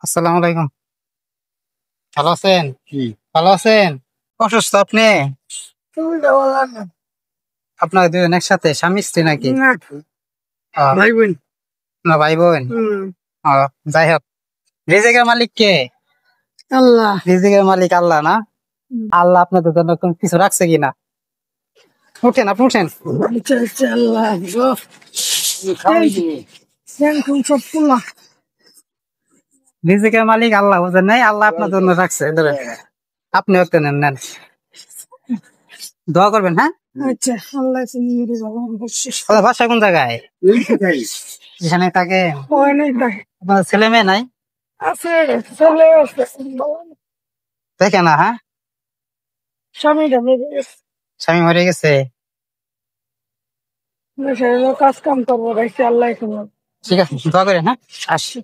আসসালামু আলাইকুম। ভালো আছেন? কি ভালো আছেন? অসুস্থ আপনি? আপনার দুজন একসাথে স্বামী স্ত্রী নাকি? ভাই বোন? না ভাই বোন? যাই হোক, রিজিকের মালিক কে? আল্লাহ। রিজিকের মালিক আল্লাহ না? আল্লাহ আপনাদের জন্য কোনো কিছু রাখছে কিনা? উঠেন, আপনি উঠেন। আল্লাহ রিজিকের মালিক আল্লাহ, বুঝেন নাই? আল্লাহ আপনার জন্য রাখছে। ধরেন, আপনি একটা নেন, নেন, দোয়া করবেন। হ্যাঁ, আচ্ছা আল্লাহ আপনার বাসা কোন জায়গায়? যেখানে থাকে আপনার ছেলে মেয়ে নাই? আছে চলে আছে দেখে না? হ্যাঁ, স্বামীটা স্বামী মরে গেছে। কাজ কাম করবো আল্লাহ ঠিক আছে, দোয়া করেন। হ্যাঁ, আসি।